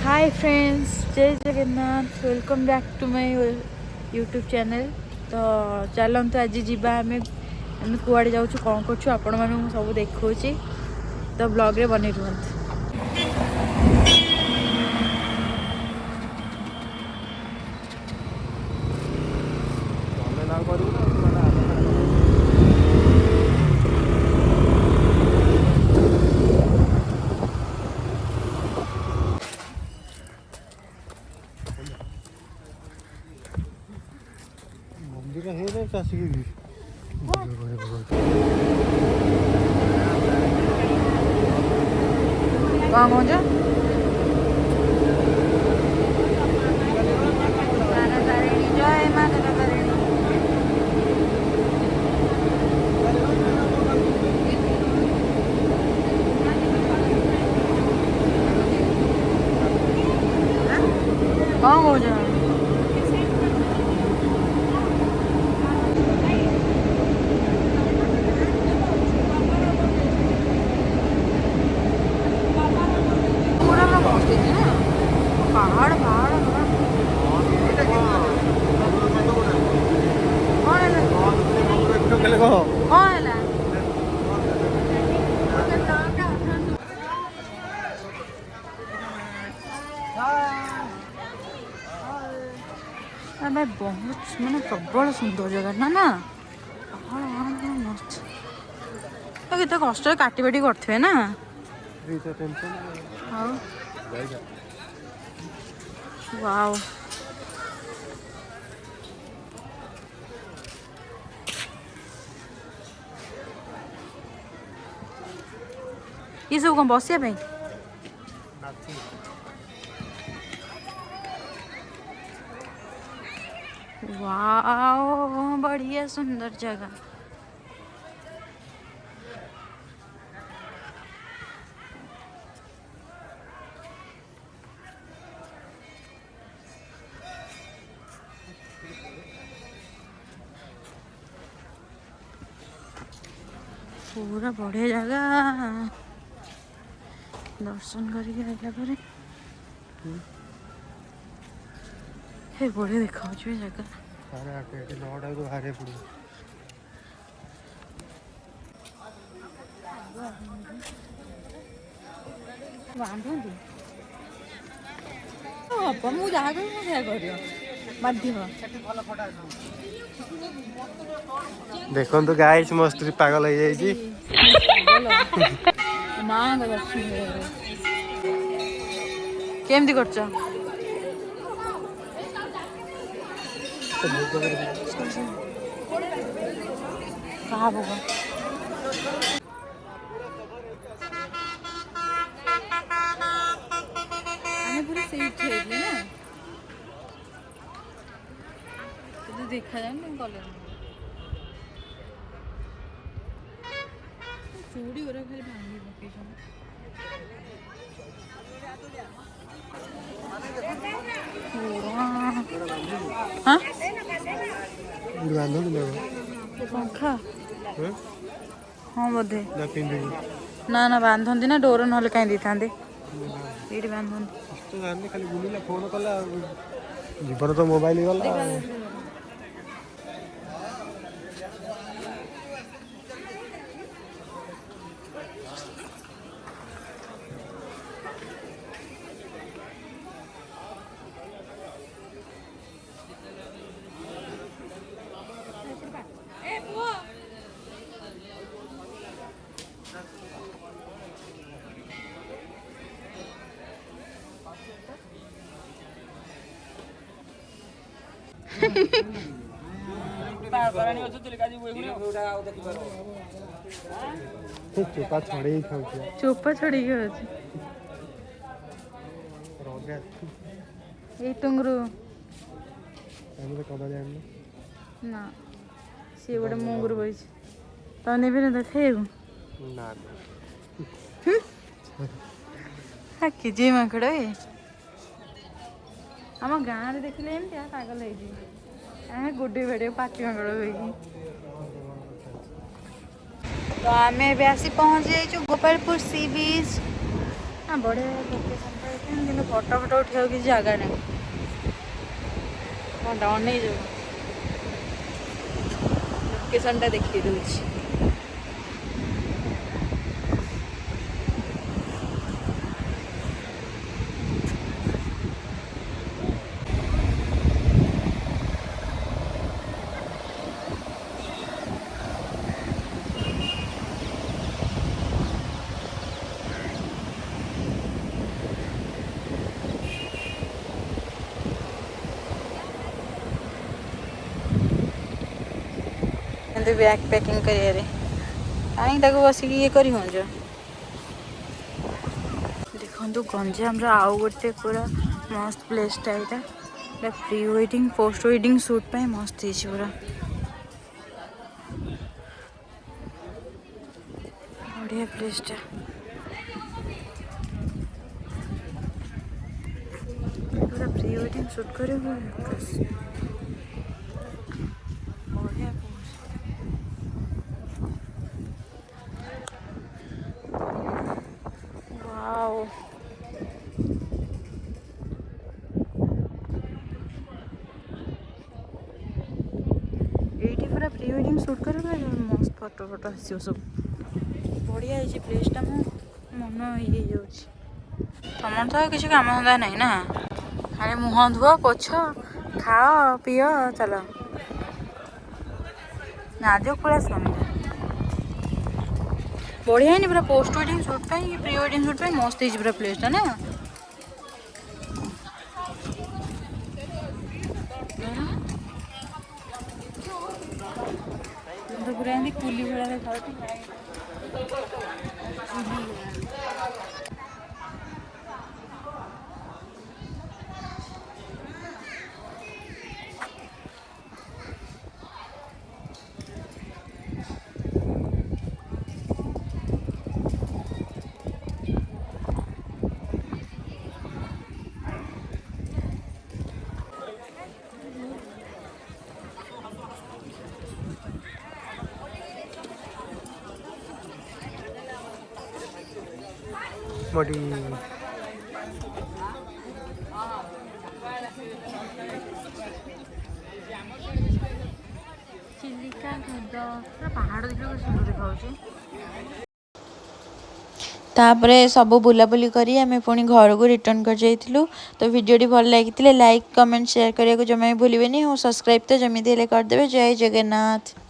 हाय friends, जय Jagannath. Welcome back to my YouTube channel. तो चलते आज जीवा आम कुआड़े जाऊँ कौन कर आपण मैं सब देखा तो ब्लॉग रे बने रुहत। मंदिर है चाषी कौन कौन जय माता तारिणी। कौन कौन पहाड़ पहाड़ भाई बहुत माने प्रबल सुंदर जगह ना ना मस्त केते कष्ट काटी बाटी करथे ना। वाओ ये सब कौन बसिया पे वाओ बढ़िया सुंदर जगह। पूरा बढ़िया जगह दर्शन करके आइला पर हे बढ़िया देखा जगह। बांधती हम मुझे जहाँ कर बाध्य देखो तो गाइस मस्ती पागल हो जाइए केमती कर देखा जाए कलर चूड़ी खाली भांगी पकेशन पंखा हाँ बोधे ना ना बांधती ना डोर ना कहीं था ये बांधती खाली बुलिला फोन कला जीवन तो मोबाइल गला चोपा छड़े चोपा छड़ी टुंगरू ना सी गोटे मुंगुर बही तो नेबे ना खाई जी माकड़ आम गाँव देखिले एमती पागल हो गुड्डी भेड़ पाटी माकड़ हो। तो आम ए आसी पहुँची जाइए गोपालपुर सी बीच। हाँ बढ़िया लोकेशन ଫଟୋ ଫଟୋ ଉଠିବାକୁ କିଛି ଜାଗା ନାହିଁ। କଣଟା ଅନେଇଯିବ। ଲୋକେସନଟା ଦେଖେଇ ଦେଉଛି। ବ୍ୟାଗ୍ ପ୍ୟାକିଂ କରିବାରେ କାହିଁକି ତାକୁ ବସିକି ଇଏ କରି ହଉଛ। ଦେଖନ୍ତୁ ଗଞ୍ଜାମର ଆଉ ଗୋଟେ ପୁରା ମସ୍ତ ପ୍ଲେସ୍ଟା ଏଇଟା pre wedding post wedding shoot ପାଇଁ ମସ୍ତ ହେଇଛି ପୁରା ବଢ଼ିଆ ପ୍ଲେସ୍ଟା। ପୁରା ପ୍ରି ୱେଡ଼ିଂ ସୁଟ୍ କରିବାକୁ ବଢ଼ିଆ ପୋଜ୍। ୱାଓ ଏଇଠି ପୁରା ପ୍ରି ୱେଡ଼ିଂ ସୁଟ୍ କରିବା ମସ୍ତ ଫଟୋ ଫଟୋ ଆସିବ ସବୁ। ବଢ଼ିଆ ହେଇଛି ପ୍ଲେସ୍ଟା। ମୁଁ ମନ ଇଏ ହେଇଯାଉଛି। ତମର ତ ଆଉ କିଛି କାମ ଧନ୍ଦା ନାହିଁ ନା, ଖାଲି ମୁହଁ ଧୁଅ ପୋଛ ଖାଅ ପିଅ ଚାଲ। ନା ଆଜି ପୁରା ସ୍ୱାମୀ ବଢ଼ିଆ ହେଇନି ପୁରା ପୋଷ୍ଟ ୱେଡ଼ିଂ ସୁଟ୍ ପାଇଁ କି ପ୍ରି ୱେଡ଼ିଂ ସୁଟ୍ ପାଇଁ ମସ୍ତ ହେଇଛି ପୁରା ପ୍ଲେସ୍ଟା ନା। ତ ପୁରା ଏମିତି କୁଲି ଭଳିଆ ଦେଖାଯାଉଛି। बड़ी ଚିଲିକା ହ୍ରଦ ପୁରା ପାହାଡ଼ ଦେଖିବାକୁ ସୁନ୍ଦର ଦେଖାଯାଉଛି। ତାପରେ ସବୁ ବୁଲାବୁଲି କରି ଆମେ ପୁଣି ଘରକୁ ରିଟର୍ନ କରିଯାଇଥିଲୁ। ତ ଭିଡ଼ିଓଟି ଭଲ ଲାଗିଥିଲେ ଲାଇକ୍ କମେଣ୍ଟ ସେୟାର କରିବାକୁ ଜମା ବି ଭୁଲିବେନି। ଆଉ ସବସ୍କ୍ରାଇବ୍ ତ ଯେମିତି ହେଲେ କରିଦେବେ। ଜୟ ଜଗନ୍ନାଥ।